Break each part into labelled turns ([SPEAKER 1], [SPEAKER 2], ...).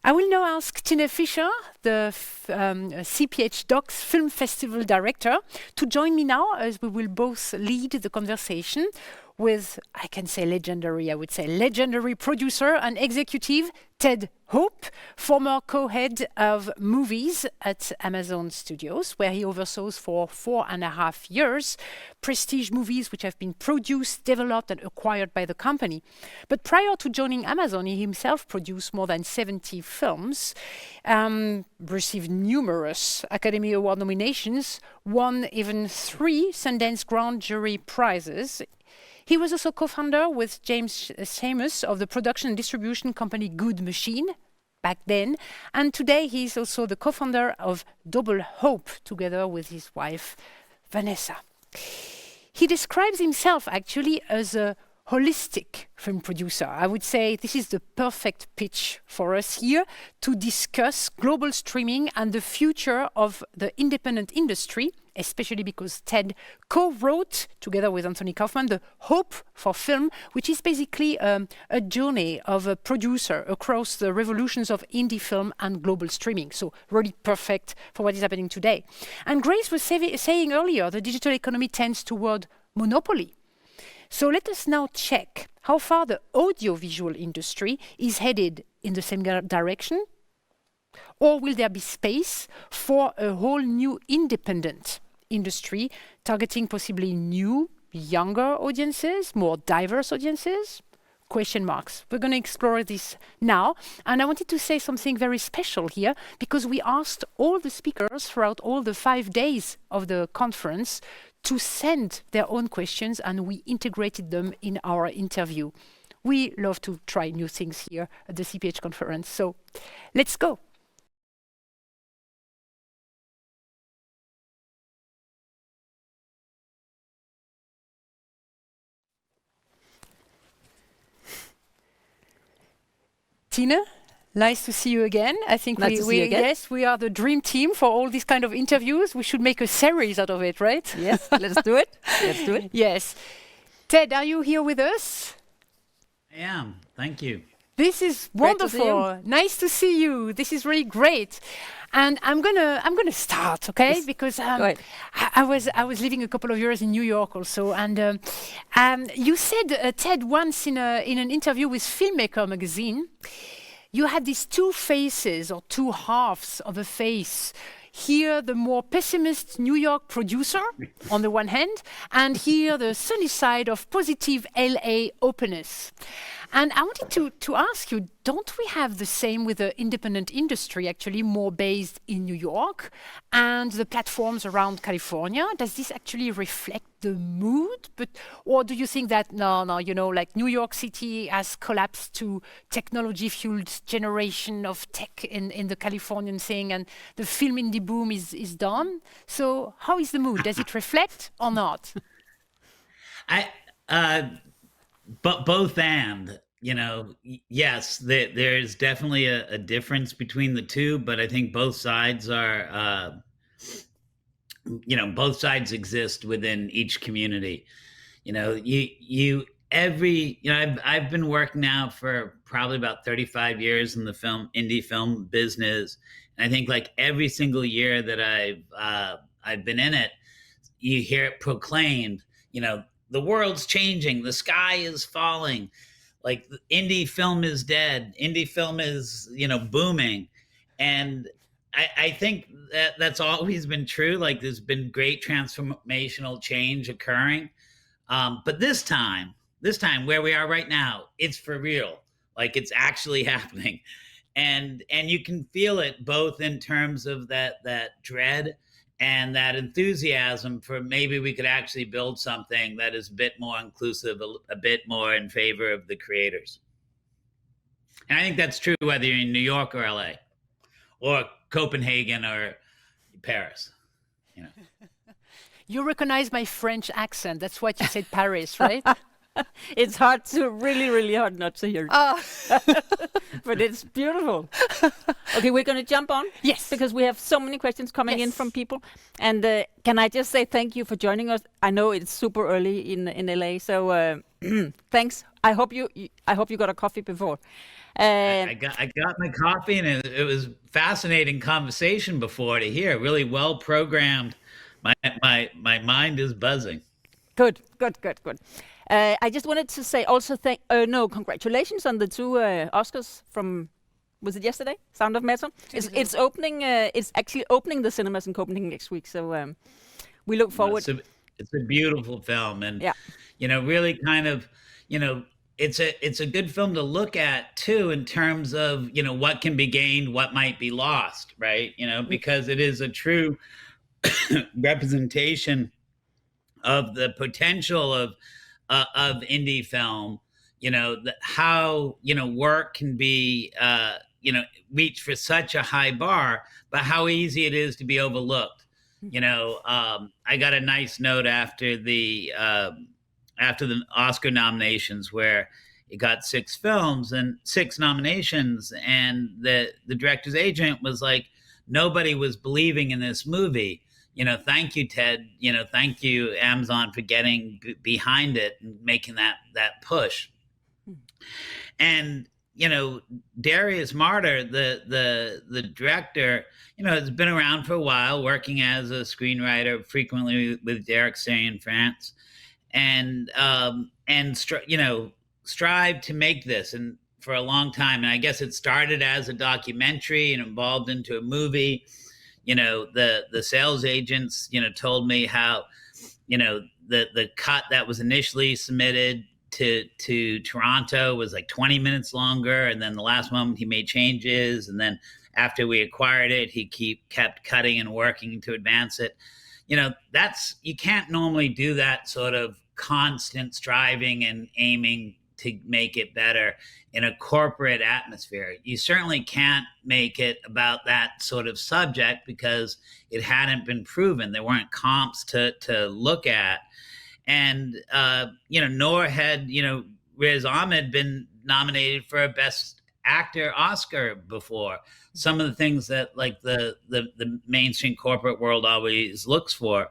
[SPEAKER 1] I will now ask Tine Fischer, the CPH Docs Film Festival Director, to join me now as we will both lead the conversation with, I can say legendary, I would say legendary producer and executive Ted Hope, former co-head of movies at Amazon Studios, where he oversaw for 4.5 years prestige movies which have been produced, developed and acquired by the company. But prior to joining Amazon, he himself produced more than 70 films, received numerous Academy Award nominations, won even 3 Sundance Grand Jury prizes. He was also co-founder with James Seamus of the production and distribution company Good Machine back then. And today he's also the co-founder of Double Hope together with his wife, Vanessa. He describes himself actually as a holistic film producer. I would say this is the perfect pitch for us here to discuss global streaming and the future of the independent industry, especially because Ted co-wrote, together with Anthony Kaufman, the Hope for Film, which is basically a journey of a producer across the revolutions of indie film and global streaming. So really perfect for what is happening today. And Grace was saying earlier, the digital economy tends toward monopoly. So let us now check how far the audiovisual industry is headed in the same direction, or will there be space for a whole new independent industry targeting possibly new, younger audiences, more diverse audiences? Question marks. We're going to explore this now. And I wanted to say something very special here because we asked all the speakers throughout all the 5 days of the conference to send their own questions and we integrated them in our interview. We love to try new things here at the CPH conference. So let's go. Tine, nice to see you again. I think yes, we are the dream team for all these kind of interviews. We should make a series out of it, right?
[SPEAKER 2] Yes, let's do it. Let's do it.
[SPEAKER 1] Yes. Ted, are you here with us?
[SPEAKER 3] I am. Thank you.
[SPEAKER 1] This is wonderful. Nice to see you. This is really great. And I'm gonna start, okay? Yes. Because I was living a couple of years in New York also, and you said Ted once in an interview with Filmmaker magazine, you had these two faces or two halves of a face. Here, the more pessimist New York producer on the one hand, and here the sunny side of positive LA openness. And I wanted to ask you, don't we have the same with the independent industry, actually more based in New York and the platforms around California? Does this actually reflect the mood? Or do you think that, no, you know, like New York City has collapsed to technology-fueled generation of tech in the Californian thing and the film indie boom is done? So how is the mood? Does it reflect or not?
[SPEAKER 3] But both and, you know, yes, there's definitely a difference between the two, but I think both sides are, both sides exist within each community. You know, I've been working now for probably about 35 years in the indie film business. And I think like every single year that I've been in it, you hear it proclaimed, you know, the world's changing, the sky is falling, like indie film is dead, indie film is, booming. And I think that's always been true. Like there's been great transformational change occurring. But this time where we are right now, it's for real. Like it's actually happening. And you can feel it both in terms of that dread and that enthusiasm for maybe we could actually build something that is a bit more inclusive, a bit more in favor of the creators. And I think that's true whether you're in New York or LA or Copenhagen or Paris.
[SPEAKER 1] You recognize my French accent. That's what you said, Paris, right?
[SPEAKER 2] It's hard to, really hard not to hear. But it's beautiful. Okay, we're going to jump on.
[SPEAKER 1] Yes.
[SPEAKER 2] Because we have so many questions coming in from people. And can I just say thank you for joining us? I know it's super early in LA, so thanks. I hope you got a coffee before.
[SPEAKER 3] I got my coffee, and it was fascinating conversation before to hear. Really well programmed. My mind is buzzing.
[SPEAKER 2] Good. I just wanted to say also congratulations on the 2 Oscars from, was it yesterday? Sound of Metal. It's opening. It's actually opening the cinemas in Copenhagen next week. So we look forward.
[SPEAKER 3] It's a beautiful film, and really kind of, it's a good film to look at too, in terms of what can be gained, what might be lost, right? Because it is a true representation of the potential of indie film, how work can be reached for such a high bar, but how easy it is to be overlooked. I got a nice note after the Oscar nominations, where it got 6 films and 6 nominations, and the director's agent was like, nobody was believing in this movie. Thank you, Ted. Thank you, Amazon, for getting behind it and making that push. And Darius Martyr, the director, has been around for a while, working as a screenwriter, frequently with Derek Say in France, and strive to make this, and for a long time. And I guess it started as a documentary and evolved into a movie. The sales agents, told me how, the cut that was initially submitted to Toronto was like 20 minutes longer. And then the last moment he made changes. And then after we acquired it, he kept cutting and working to advance it. You can't normally do that sort of constant striving and aiming to make it better in a corporate atmosphere. You certainly can't make it about that sort of subject, because it hadn't been proven. There weren't comps to look at. And, nor had, Riz Ahmed been nominated for a Best Actor Oscar before. Some of the things that like the mainstream corporate world always looks for.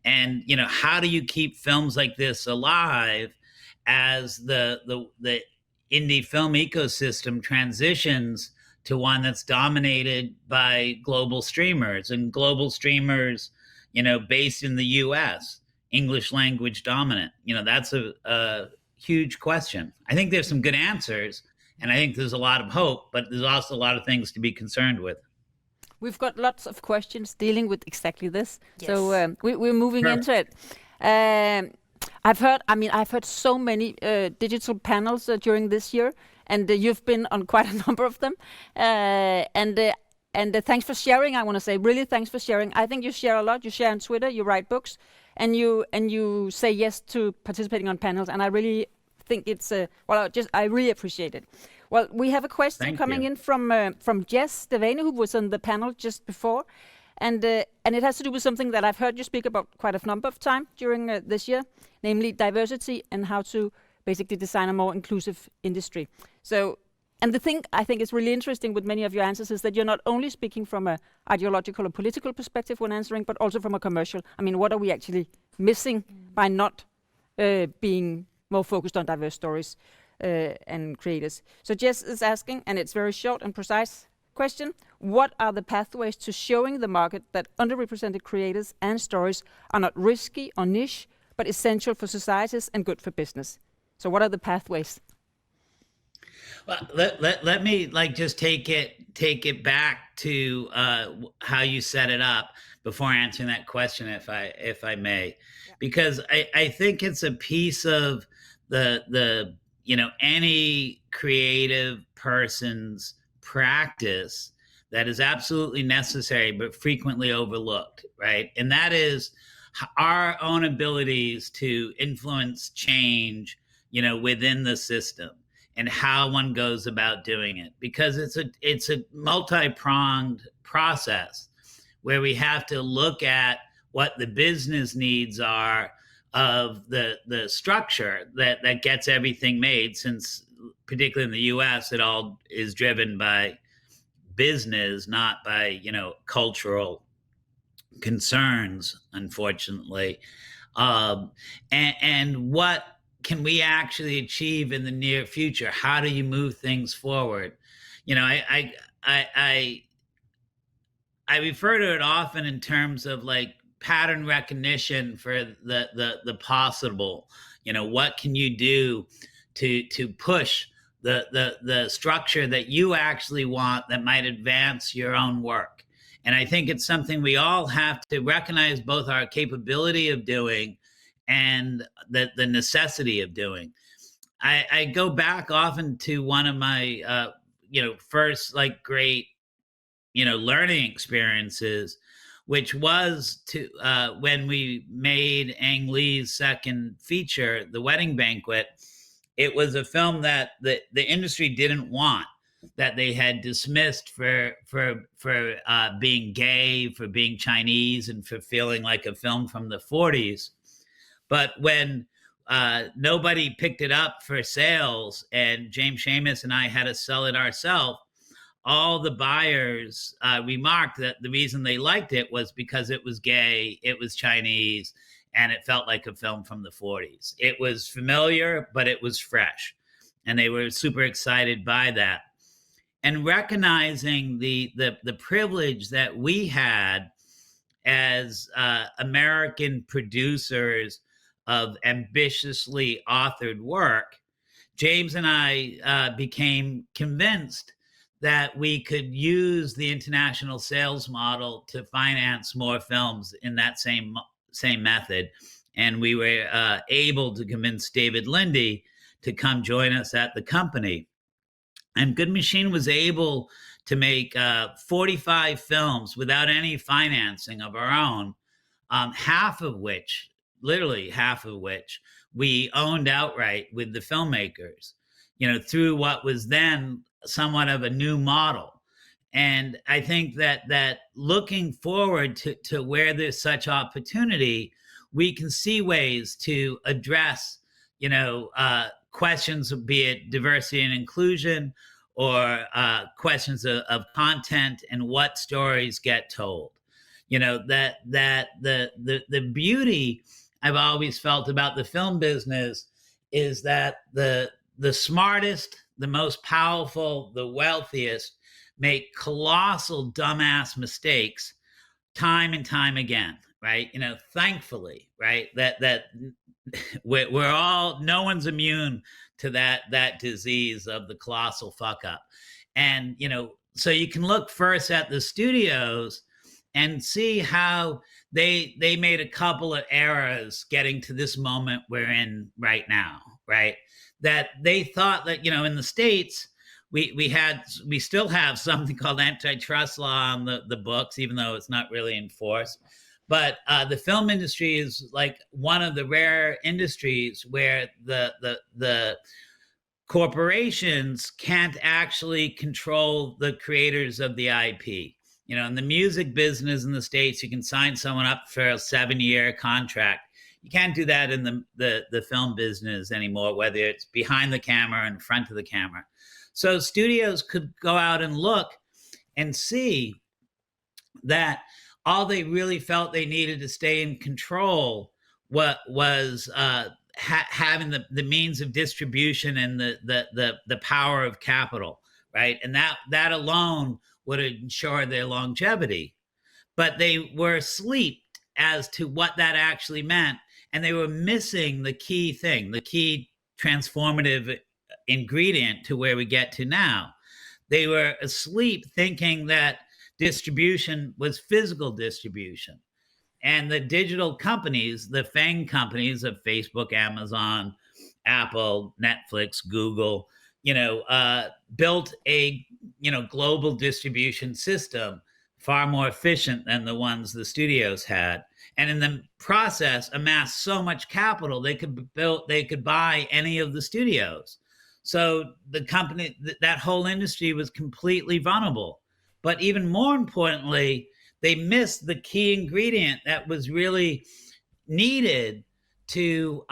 [SPEAKER 3] And, how do you keep films like this alive as the indie film ecosystem transitions to one that's dominated by global streamers, and global streamers, based in the US, English language dominant? That's a huge question. I think there's some good answers, and I think there's a lot of hope, but there's also a lot of things to be concerned with.
[SPEAKER 2] We've got lots of questions dealing with exactly this. Yes. So we're moving into it. I've heard so many digital panels during this year, and you've been on quite a number of them. And thanks for sharing. I want to say really thanks for sharing. I think you share a lot. You share on Twitter. You write books, and you say yes to participating on panels. And I really think it's I really appreciate it. Well, we have a question coming in from Jess Devane, who was on the panel just before. And it has to do with something that I've heard you speak about quite a number of times during this year, namely diversity and how to basically design a more inclusive industry. So, and the thing I think is really interesting with many of your answers is that you're not only speaking from an ideological or political perspective when answering, but also from a commercial. I mean, what are we actually missing by not being more focused on diverse stories and creators? So Jess is asking, and it's very short and precise question: what are the pathways to showing the market that underrepresented creators and stories are not risky or niche, but essential for societies and good for business? So what are the pathways?
[SPEAKER 3] Well, let me just take it back to how you set it up before answering that question, if I may, because I think it's a piece of the any creative person's practice that is absolutely necessary but frequently overlooked, right? And that is our own abilities to influence change, within the system, and how one goes about doing it, because it's a multi-pronged process. where we have to look at what the business needs are of the structure that gets everything made, since particularly in the US, it all is driven by business, not by, cultural concerns, unfortunately. And what can we actually achieve in the near future? How do you move things forward? I refer to it often in terms of like pattern recognition for the possible. What can you do to push the structure that you actually want that might advance your own work? And I think it's something we all have to recognize, both our capability of doing and the necessity of doing. I go back often to one of my first like great learning experiences, which was to when we made Ang Lee's second feature, The Wedding Banquet. It was a film that the industry didn't want, that they had dismissed for being gay, for being Chinese, and for feeling like a film from the 40s. But when nobody picked it up for sales, and James Schamus and I had to sell it ourselves, all the buyers remarked that the reason they liked it was because it was gay, it was Chinese, and it felt like a film from the 40s. It was familiar, but it was fresh. And they were super excited by that. And recognizing the privilege that we had as American producers of ambitiously authored work, James and I became convinced that we could use the international sales model to finance more films in that same method. And we were able to convince David Lindy to come join us at the company. And Good Machine was able to make 45 films without any financing of our own, literally half of which, we owned outright with the filmmakers, through what was then somewhat of a new model. And I think that looking forward to where there's such opportunity, we can see ways to address, questions, be it diversity and inclusion, or questions of content and what stories get told. That the beauty I've always felt about the film business is that the smartest, the most powerful, the wealthiest make colossal dumbass mistakes time and time again, right? Thankfully, right? That we're all, no one's immune to that disease of the colossal fuck up. And, so you can look first at the studios and see how they made a couple of errors getting to this moment we're in right now, right? That they thought that, in the States, we still have something called antitrust law on the books, even though it's not really enforced. But the film industry is like one of the rare industries where the corporations can't actually control the creators of the IP. In the music business in the States, you can sign someone up for a 7-year contract. You can't do that in the film business anymore, whether it's behind the camera or in front of the camera. So studios could go out and look and see that all they really felt they needed to stay in control was having the means of distribution and the power of capital, right? And that alone would ensure their longevity. But they were asleep as to what that actually meant, and they were missing the key thing, the key transformative ingredient to where we get to now. They were asleep thinking that distribution was physical distribution. And the digital companies, the FANG companies of Facebook, Amazon, Apple, Netflix, Google, built a global distribution system far more efficient than the ones the studios had, and in the process amassed so much capital they could buy any of the studios. So the company, that whole industry was completely vulnerable. But even more importantly, they missed the key ingredient that was really needed to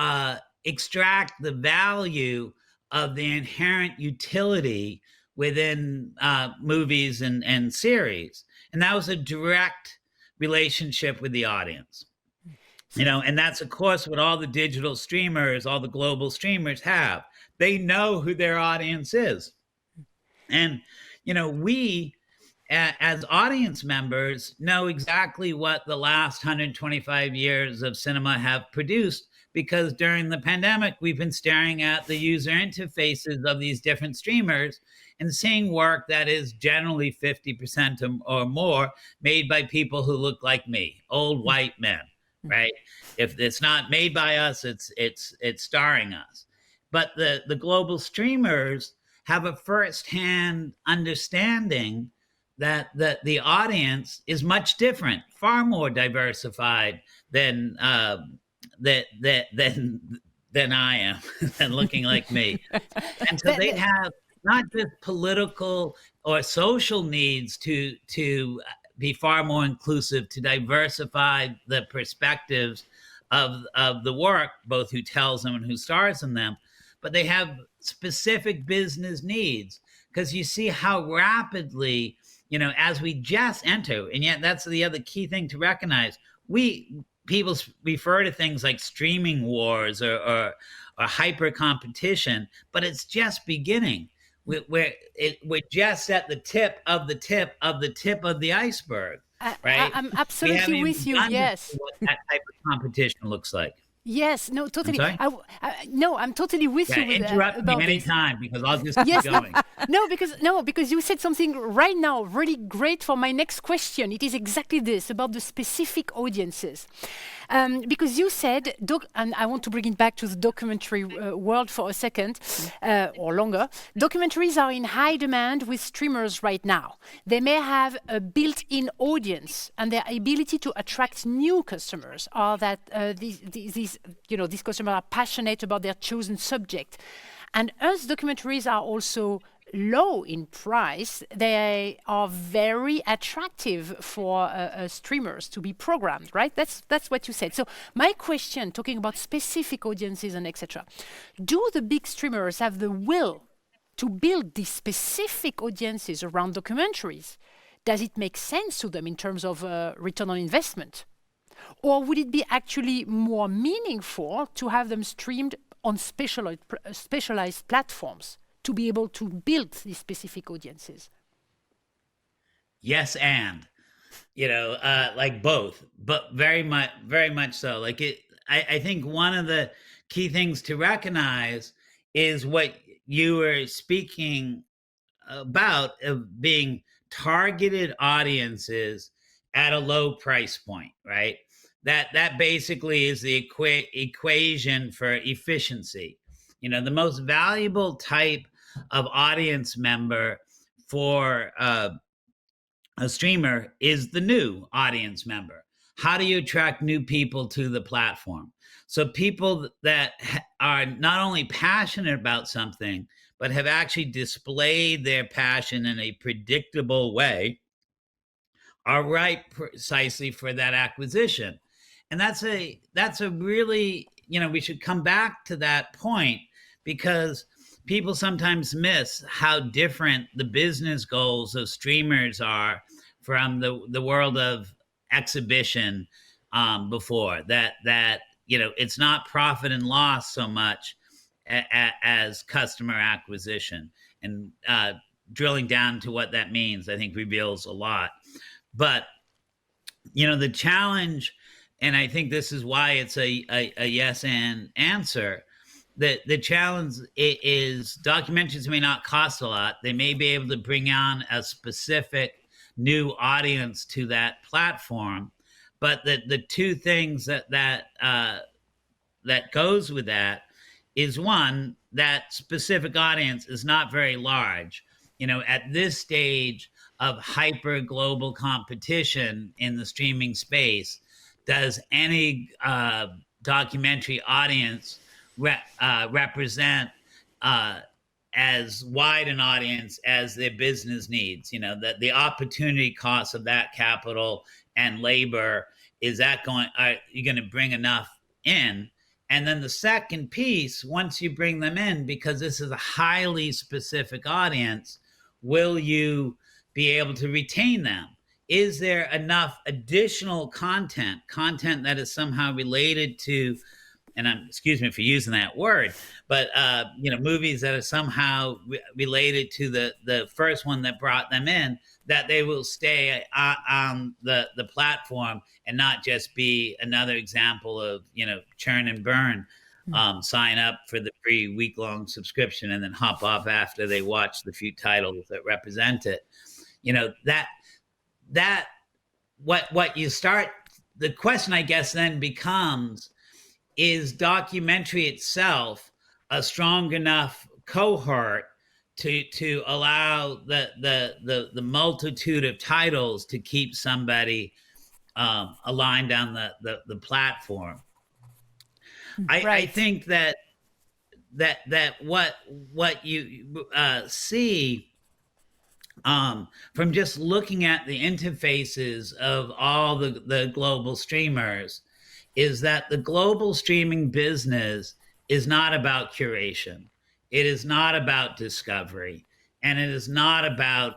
[SPEAKER 3] extract the value of the inherent utility within movies and series. And that was a direct relationship with the audience. And that's, of course, what all the digital streamers, all the global streamers have. They know who their audience is. And, we, as audience members, know exactly what the last 125 years of cinema have produced, because during the pandemic, we've been staring at the user interfaces of these different streamers and seeing work that is generally 50% or more made by people who look like me, old white men, right? If it's not made by us, it's starring us. But the global streamers have a firsthand understanding that the audience is much different, far more diversified than I am, than looking like me. And so they have not just political or social needs to be far more inclusive, to diversify the perspectives of the work, both who tells them and who stars in them, but they have specific business needs, because you see how rapidly, as we just enter, and yet that's the other key thing to recognize. People refer to things like streaming wars or hyper competition, but it's just beginning. We're just at the tip of the tip of the tip of the iceberg, right?
[SPEAKER 1] I'm absolutely with you. Yes.
[SPEAKER 3] What that type of competition looks like.
[SPEAKER 1] Yes, no, totally.
[SPEAKER 3] I'm
[SPEAKER 1] no, I'm totally with you.
[SPEAKER 3] Interrupt me anytime, because I'll just keep going.
[SPEAKER 1] because you said something right now really great for my next question. It is exactly this, about the specific audiences. Because you said, and I want to bring it back to the documentary world for a second, or longer. Documentaries are in high demand with streamers right now. They may have a built-in audience, and their ability to attract new customers, or that these customers are passionate about their chosen subject. And as documentaries are also low in price, they are very attractive for streamers to be programmed, right? That's what you said. So my question, talking about specific audiences and etc., do the big streamers have the will to build these specific audiences around documentaries? Does it make sense to them in terms of return on investment? Or would it be actually more meaningful to have them streamed on specialized platforms to be able to build these specific audiences?
[SPEAKER 3] Yes, and like both, but very much so. Like I think one of the key things to recognize is what you were speaking about, of being targeted audiences at a low price point, right? That basically is the equation for efficiency. The most valuable type of audience member for a streamer is the new audience member. How do you attract new people to the platform? So people that are not only passionate about something, but have actually displayed their passion in a predictable way, are right precisely for that acquisition. And that's a really, we should come back to that point, because people sometimes miss how different the business goals of streamers are from the world of exhibition before. That it's not profit and loss so much as customer acquisition. And drilling down to what that means, I think, reveals a lot. But the challenge, and I think this is why it's a yes and answer, that the challenge is documentaries may not cost a lot. They may be able to bring on a specific new audience to that platform, but the two things that goes with that is, one, that specific audience is not very large. At this stage of hyper global competition in the streaming space, does any documentary audience represent as wide an audience as their business needs. You know, that the opportunity cost of that capital and labor, are you going to bring enough in? And then the second piece, once you bring them in, because this is a highly specific audience, will you be able to retain them? Is there enough additional content that is somehow related to, and excuse me for using that word, but movies that are somehow related to the first one that brought them in, that they will stay on the platform and not just be another example of, churn and burn, sign up for the free week-long subscription and then hop off after they watch the few titles that represent it. What you start, the question I guess then becomes, is documentary itself a strong enough cohort to allow the multitude of titles to keep somebody aligned on the platform?
[SPEAKER 1] Right.
[SPEAKER 3] I think that what you see from just looking at the interfaces of all the global streamers is that the global streaming business is not about curation. It is not about discovery. And it is not about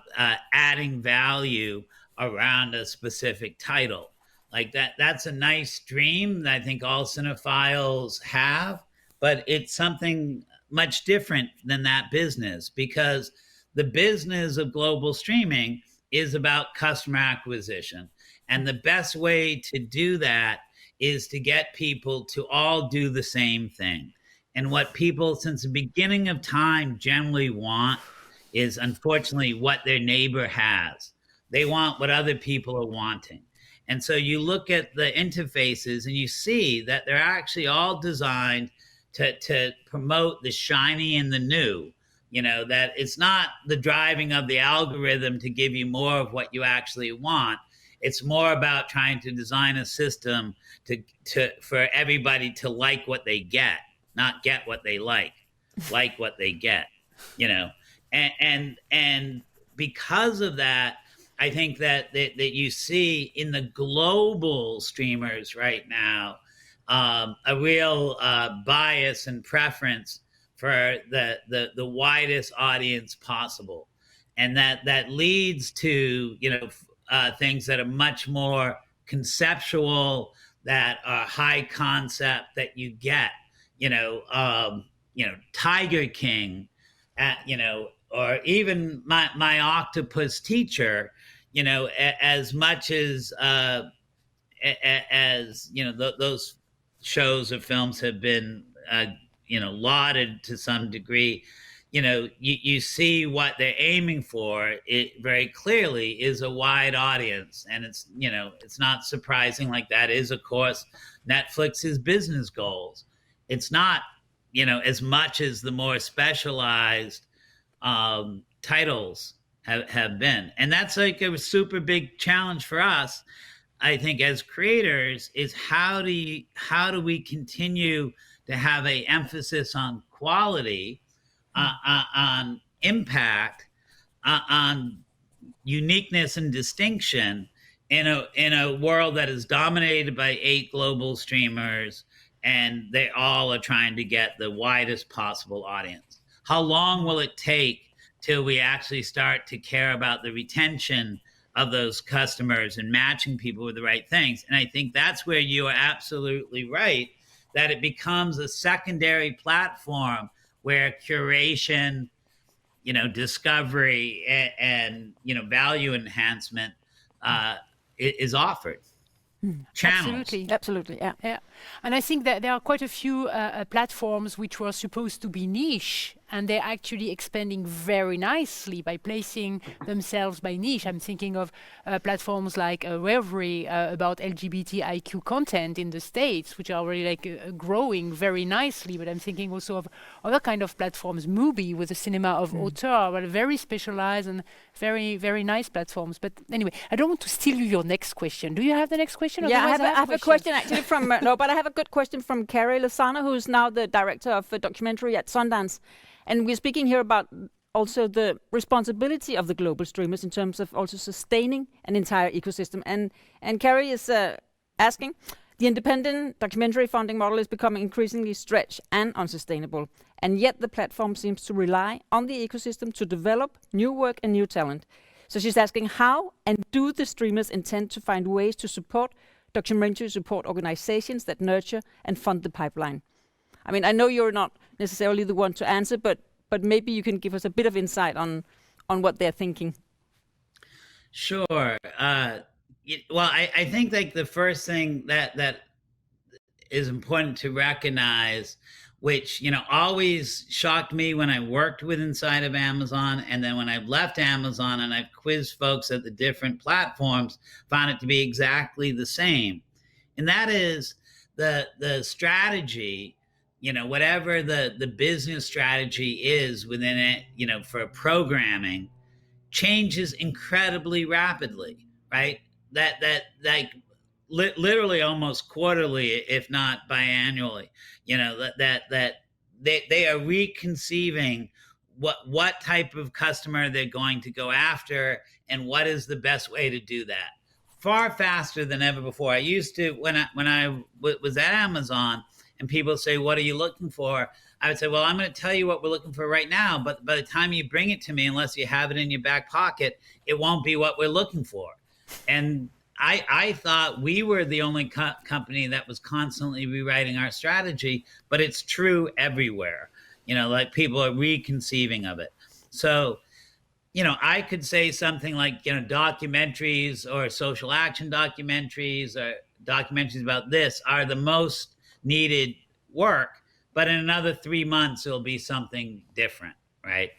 [SPEAKER 3] adding value around a specific title. Like that's a nice dream that I think all cinephiles have, but it's something much different than that business, because the business of global streaming is about customer acquisition. And the best way to do that is to get people to all do the same thing. And what people since the beginning of time generally want is, unfortunately, what their neighbor has. They want what other people are wanting. And so you look at the interfaces and you see that they're actually all designed to promote the shiny and the new. That it's not the driving of the algorithm to give you more of what you actually want. It's more about trying to design a system for everybody to like what they get, not get what they like what they get, and because of that, I think that you see in the global streamers right now a real bias and preference for the widest audience possible, and that leads to things that are much more conceptual, that are high concept, that you get Tiger King, or even my octopus teacher, as much as those shows or films have been lauded to some degree. You see what they're aiming for. It very clearly is a wide audience, and it's not surprising. Like, that is, of course, Netflix's business goals. It's not as much as the more specialized titles have been, and that's like a super big challenge for us, I think, as creators, is how do we continue to have a emphasis on quality, on impact, on uniqueness and distinction in a world that is dominated by 8 global streamers, and they all are trying to get the widest possible audience. How long will it take till we actually start to care about the retention of those customers and matching people with the right things? And I think that's where you are absolutely right, that it becomes a secondary platform where curation, discovery and value enhancement is offered. Channels.
[SPEAKER 2] Absolutely, yeah.
[SPEAKER 1] Yeah, and I think that there are quite a few platforms which were supposed to be niche, and they're actually expanding very nicely by placing themselves by niche. I'm thinking of platforms like Reverie about LGBTIQ content in the States, which are already growing very nicely. But I'm thinking also of other kind of platforms, Mubi with the cinema of auteur, but very specialized and very, very nice platforms. But anyway, I don't want to steal you your next question. Do you have the next question?
[SPEAKER 2] Yeah, I have a question actually from but I have a good question from Carrie Lozano, who's now the director of documentary at Sundance. And we're speaking here about also the responsibility of the global streamers in terms of also sustaining an entire ecosystem. And Carrie is asking, the independent documentary funding model is becoming increasingly stretched and unsustainable, and yet the platform seems to rely on the ecosystem to develop new work and new talent. So she's asking, how and do the streamers intend to find ways to support documentary support organizations that nurture and fund the pipeline? I mean, I know you're not necessarily the one to answer, but maybe you can give us a bit of insight on what they're thinking.
[SPEAKER 3] Sure. Well, I think like the first thing that is important to recognize, which, you know, always shocked me when I worked with inside of Amazon, and then when I've left Amazon and I've quizzed folks at the different platforms, found it to be exactly the same. And that is the strategy, you know, whatever the business strategy is within it, you know, for programming, changes incredibly rapidly, right? That like literally almost quarterly, if not biannually, you know, that they are reconceiving what type of customer they're going to go after and what is the best way to do that far faster than ever before. I used to, when I was at Amazon and people say, what are you looking for? I would say, well, I'm going to tell you what we're looking for right now, but by the time you bring it to me, unless you have it in your back pocket, it won't be what we're looking for. And I thought we were the only company that was constantly rewriting our strategy, but it's true everywhere. You know, like people are reconceiving of it. So, you know, I could say something like, you know, documentaries or social action documentaries or documentaries about this are the most needed work, but in another 3 months, it'll be something different, right?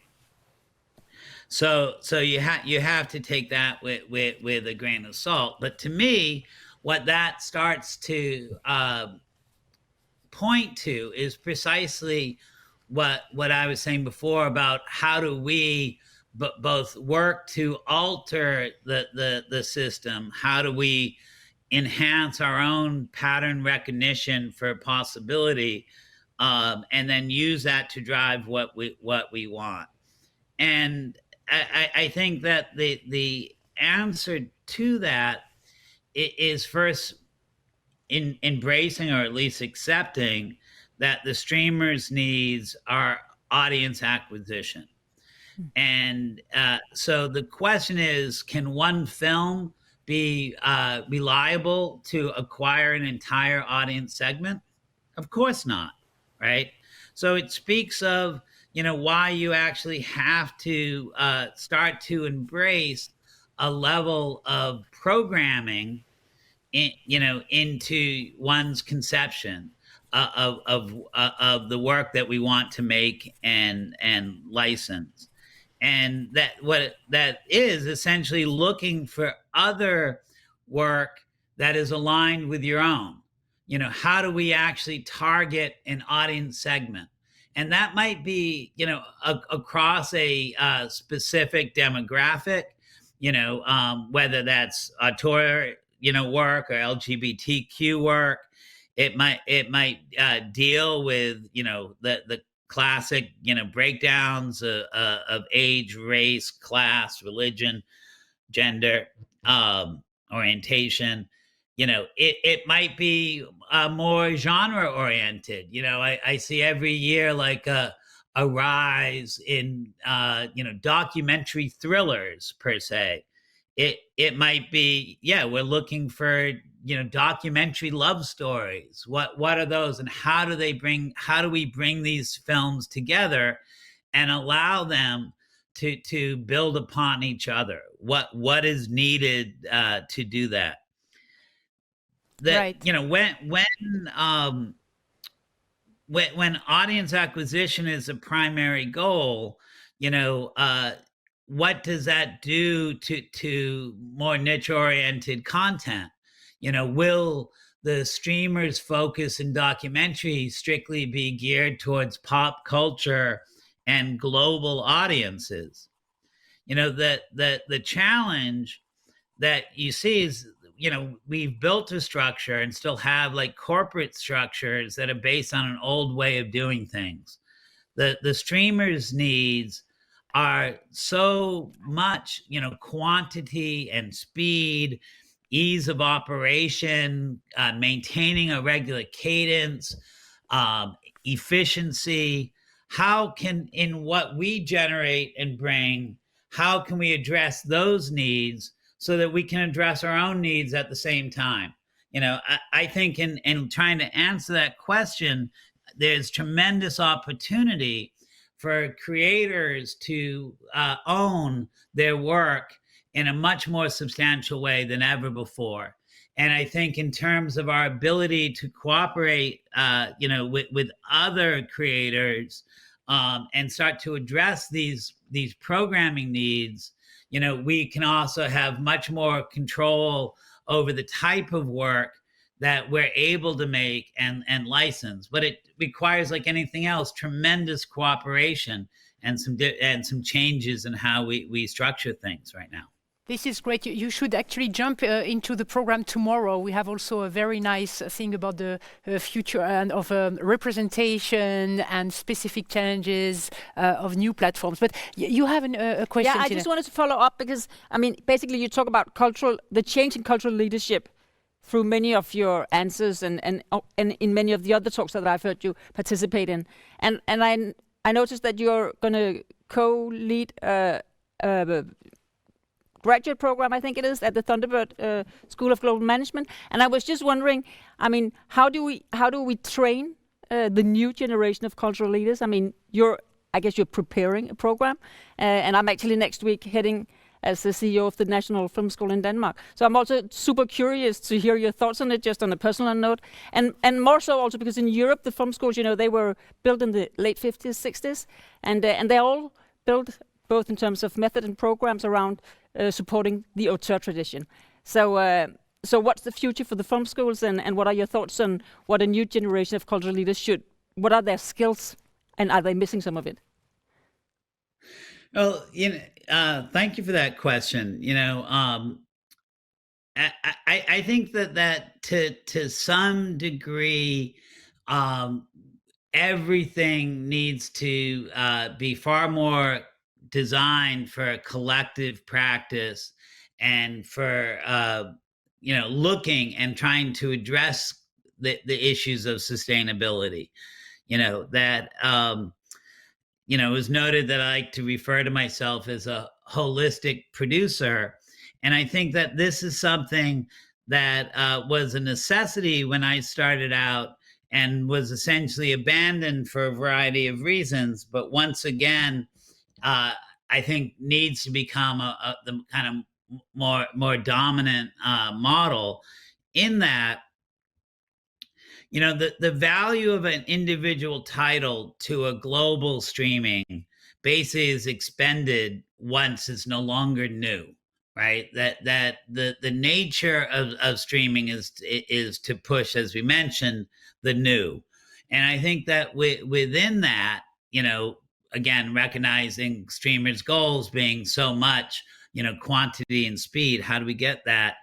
[SPEAKER 3] So you have to take that with a grain of salt. But to me, what that starts to point to is precisely what I was saying before about how do we both work to alter the system, how do we enhance our own pattern recognition for possibility, and then use that to drive what we want. And I think that the answer to that is first in embracing, or at least accepting, that the streamers' needs are audience acquisition. And so the question is, can one film be reliable to acquire an entire audience segment? Of course not, right? So it speaks of, you know, why you actually have to start to embrace a level of programming, you know, into one's conception of the work that we want to make and license. And that what that is essentially looking for other work that is aligned with your own. You know, how do we actually target an audience segment? And that might be, you know, across a specific demographic, you know, whether that's auteur, you know, work or LGBTQ work. It might deal with, you know, the classic, you know, breakdowns of age, race, class, religion, gender, orientation. You know, it might be more genre oriented. You know, I see every year like a rise in you know, documentary thrillers per se. It might be, yeah, we're looking for, you know, documentary love stories. What are those, and how do we bring these films together and allow them to build upon each other? What is needed to do that? That, right. You know, when audience acquisition is a primary goal, you know, what does that do to more niche oriented content? You know, will the streamers' focus in documentary strictly be geared towards pop culture and global audiences? You know, the challenge that you see is, you know, we've built a structure and still have like corporate structures that are based on an old way of doing things. the streamers' needs are so much, quantity and speed, ease of operation, maintaining a regular cadence, efficiency. How can, in what we generate and bring, how can we address those needs so that we can address our own needs at the same time? I think in trying to answer that question, there's tremendous opportunity for creators to own their work in a much more substantial way than ever before. And I think in terms of our ability to cooperate, with other creators and start to address these programming needs, we can also have much more control over the type of work that we're able to make and license. But it requires, like anything else, tremendous cooperation and some changes in how we structure things right now.
[SPEAKER 1] This is great. You should actually jump into the program tomorrow. We have also a very nice thing about the future and of representation and specific challenges of new platforms. But you have a question.
[SPEAKER 2] Yeah, I just wanted to follow up because, basically you talk about the change in cultural leadership through many of your answers and in many of the other talks that I've heard you participate in. And I noticed that you're going to co-lead graduate program, I think it is, at the Thunderbird School of Global Management. And I was just wondering, how do we train the new generation of cultural leaders? I guess you're preparing a program, and I'm actually next week heading as the CEO of the National Film School in Denmark. So I'm also super curious to hear your thoughts on it, just on a personal note, and more so also because in Europe the film schools, they were built in the late 50s, 60s, and they're all built both in terms of method and programs around supporting the auteur tradition. So what's the future for the film schools, and what are your thoughts on what a new generation of cultural leaders what are their skills, and are they missing some of it?
[SPEAKER 3] Well, thank you for that question. I think that to some degree, everything needs to be far more designed for a collective practice and for looking and trying to address the issues of sustainability. It was noted that I like to refer to myself as a holistic producer, and I think that this is something that was a necessity when I started out and was essentially abandoned for a variety of reasons, but once again I think needs to become the kind of more dominant model, in that the value of an individual title to a global streaming basically is expended once it's no longer new, right? That the nature of streaming is to push, as we mentioned, the new. And I think that within that, again, recognizing streamers' goals being so much, quantity and speed, how do we get that?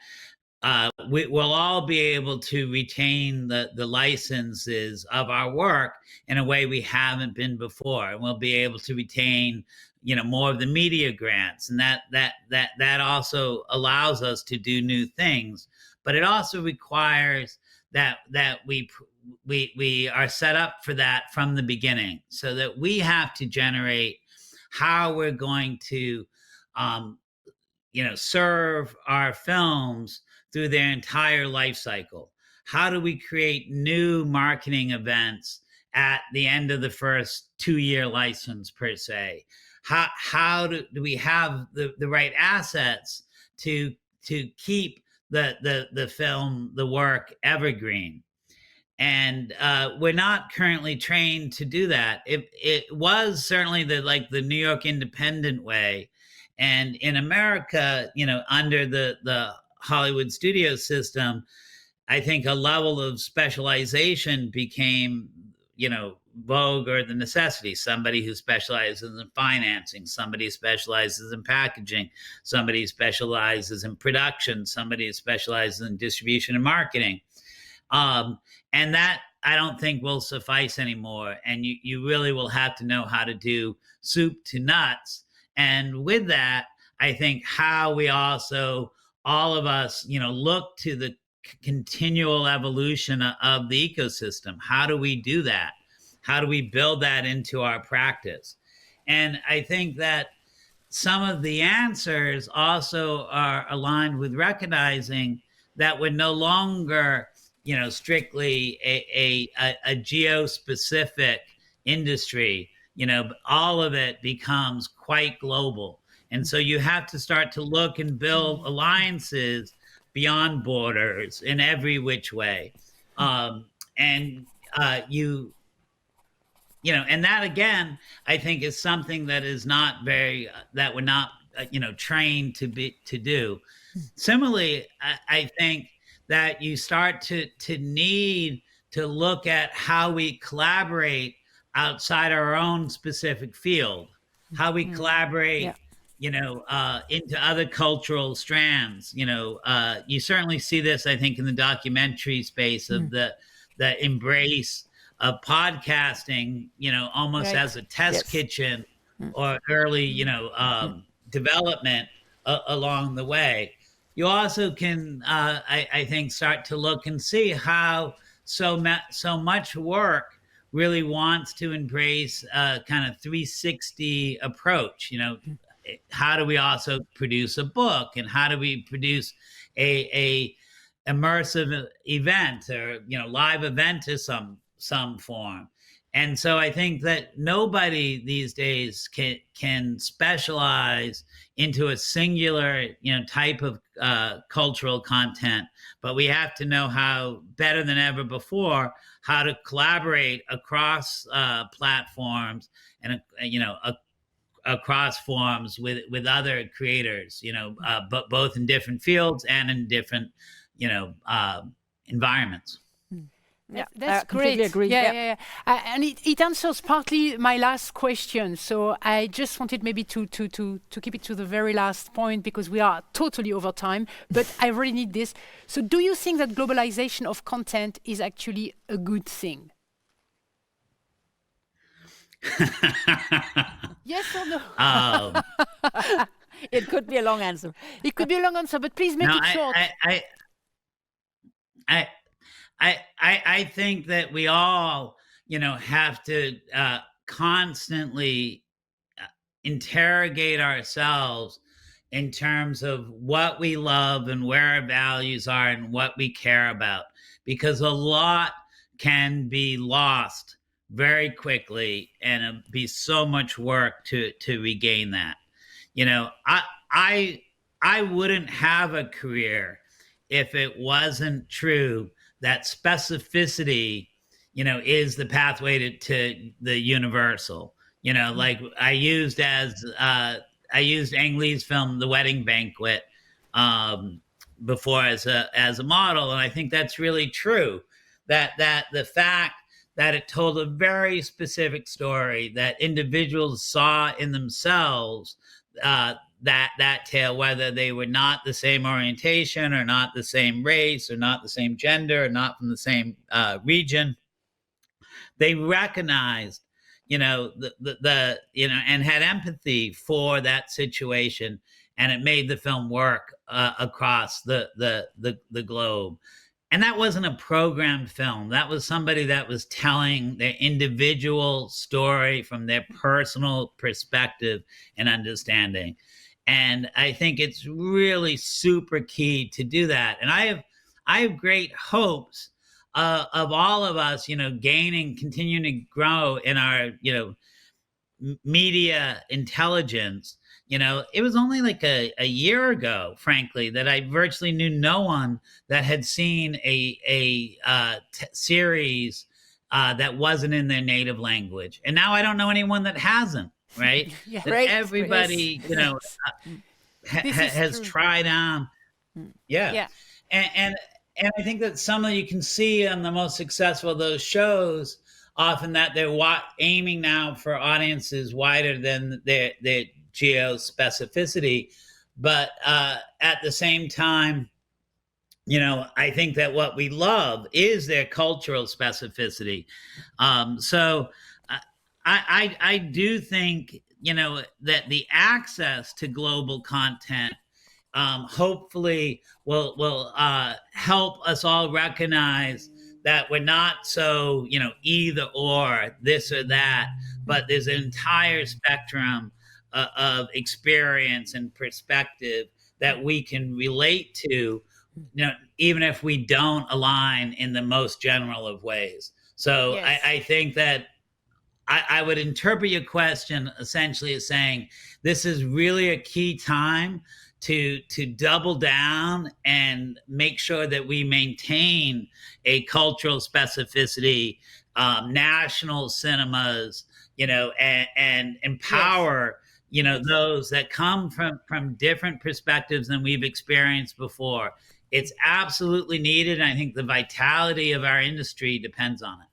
[SPEAKER 3] We'll all be able to retain the licenses of our work in a way we haven't been before, and we'll be able to retain, more of the media grants, and that also allows us to do new things. But it also requires that we are set up for that from the beginning, so that we have to generate how we're going to, serve our films through their entire life cycle. How do we create new marketing events at the end of the first 2-year license, per se? How do we have the right assets to keep the film, the work, evergreen? And we're not currently trained to do that. It was certainly the New York independent way, and in America, under the Hollywood studio system, I think a level of specialization became, vogue, or the necessity. Somebody who specializes in financing, somebody who specializes in packaging, somebody who specializes in production, somebody who specializes in distribution and marketing. And that I don't think will suffice anymore. And you really will have to know how to do soup to nuts. And with that, I think how we also, all of us, look to the continual evolution of the ecosystem. How do we do that? How do we build that into our practice? And I think that some of the answers also are aligned with recognizing that we're no longer, strictly a geo-specific industry. All of it becomes quite global. And so you have to start to look and build alliances beyond borders in every which way. And and that again, I think is something that is not very, that we're not, trained to do. Similarly, I think that you start to need to look at how we collaborate outside our own specific field, how we collaborate, into other cultural strands. You certainly see this, I think, in the documentary space of the embrace of podcasting, almost as a test kitchen or early, development along the way. You also can, I think, start to look and see how so much work really wants to embrace a kind of 360 approach. How do we also produce a book, and how do we produce a immersive event, or live event of some form? And so I think that nobody these days can specialize into a singular type of cultural content, but we have to know how, better than ever before, how to collaborate across platforms and across forms with other creators, but both in different fields and in different environments.
[SPEAKER 1] Yeah, that's
[SPEAKER 2] completely
[SPEAKER 1] great.
[SPEAKER 2] Agree.
[SPEAKER 1] Yeah. And it answers partly my last question. So I just wanted maybe to keep it to the very last point, because we are totally over time, but I really need this. So do you think that globalization of content is actually a good thing? Yes or no?
[SPEAKER 2] It could be a long answer.
[SPEAKER 1] It could be a long answer, but please make it short.
[SPEAKER 3] I think that we all, have to constantly interrogate ourselves in terms of what we love and where our values are and what we care about, because a lot can be lost very quickly, and it'd be so much work to regain that. I wouldn't have a career if it wasn't true that specificity, is the pathway to the universal. Like I used Ang Lee's film The Wedding Banquet before as a model, and I think that's really true. That the fact that it told a very specific story that individuals saw in themselves, that tale, whether they were not the same orientation or not the same race or not the same gender or not from the same region, they recognized, and had empathy for that situation, and it made the film work across the globe. And that wasn't a programmed film. That was somebody that was telling their individual story from their personal perspective and understanding. And I think it's really super key to do that. And I have great hopes of all of us, continuing to grow in our, media intelligence. It was only like a year ago, frankly, that I virtually knew no one that had seen a series that wasn't in their native language. And now I don't know anyone that hasn't, right?
[SPEAKER 1] Yeah,
[SPEAKER 3] that
[SPEAKER 1] right.
[SPEAKER 3] Everybody, has tried on. Yeah. And I think that some of you can see on the most successful of those shows, often that they're aiming now for audiences wider than their geo-specificity. But at the same time, I think that what we love is their cultural specificity. So I do think, that the access to global content hopefully will help us all recognize that we're not so, either or, this or that, but there's an entire spectrum of experience and perspective that we can relate to, even if we don't align in the most general of ways. So
[SPEAKER 1] Yes.
[SPEAKER 3] I think that I would interpret your question essentially as saying this is really a key time to double down and make sure that we maintain a cultural specificity, national cinemas, and empower, those that come from different perspectives than we've experienced before. It's absolutely needed. And I think the vitality of our industry depends on it.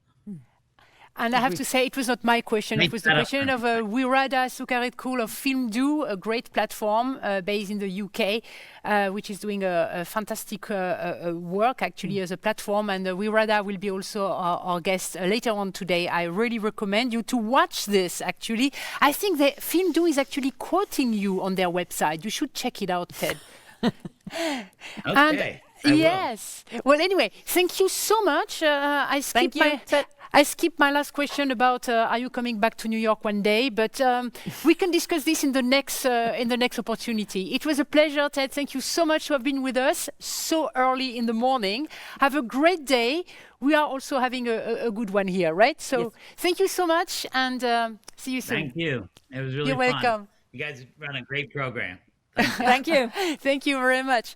[SPEAKER 1] And I have to say, it was not my question. It was the question of Wirada Co-Curated School of Film Do, a great platform based in the UK, which is doing a fantastic work actually as a platform. And Wirada will be also our guest later on today. I really recommend you to watch this. Actually, I think that Film Do is actually quoting you on their website. You should check it out, Ted.
[SPEAKER 3] Okay.
[SPEAKER 1] Yes. Well, anyway, thank you so much. I skipped my last question about are you coming back to New York one day? But we can discuss this in the next opportunity. It was a pleasure, Ted. Thank you so much to have been with us so early in the morning. Have a great day. We are also having a good one here, right? So Thank you so much, and see you soon.
[SPEAKER 3] Thank you. It was really
[SPEAKER 1] You're
[SPEAKER 3] fun.
[SPEAKER 1] welcome.
[SPEAKER 3] You guys run a great program.
[SPEAKER 2] Thank you.
[SPEAKER 1] Thank you very much.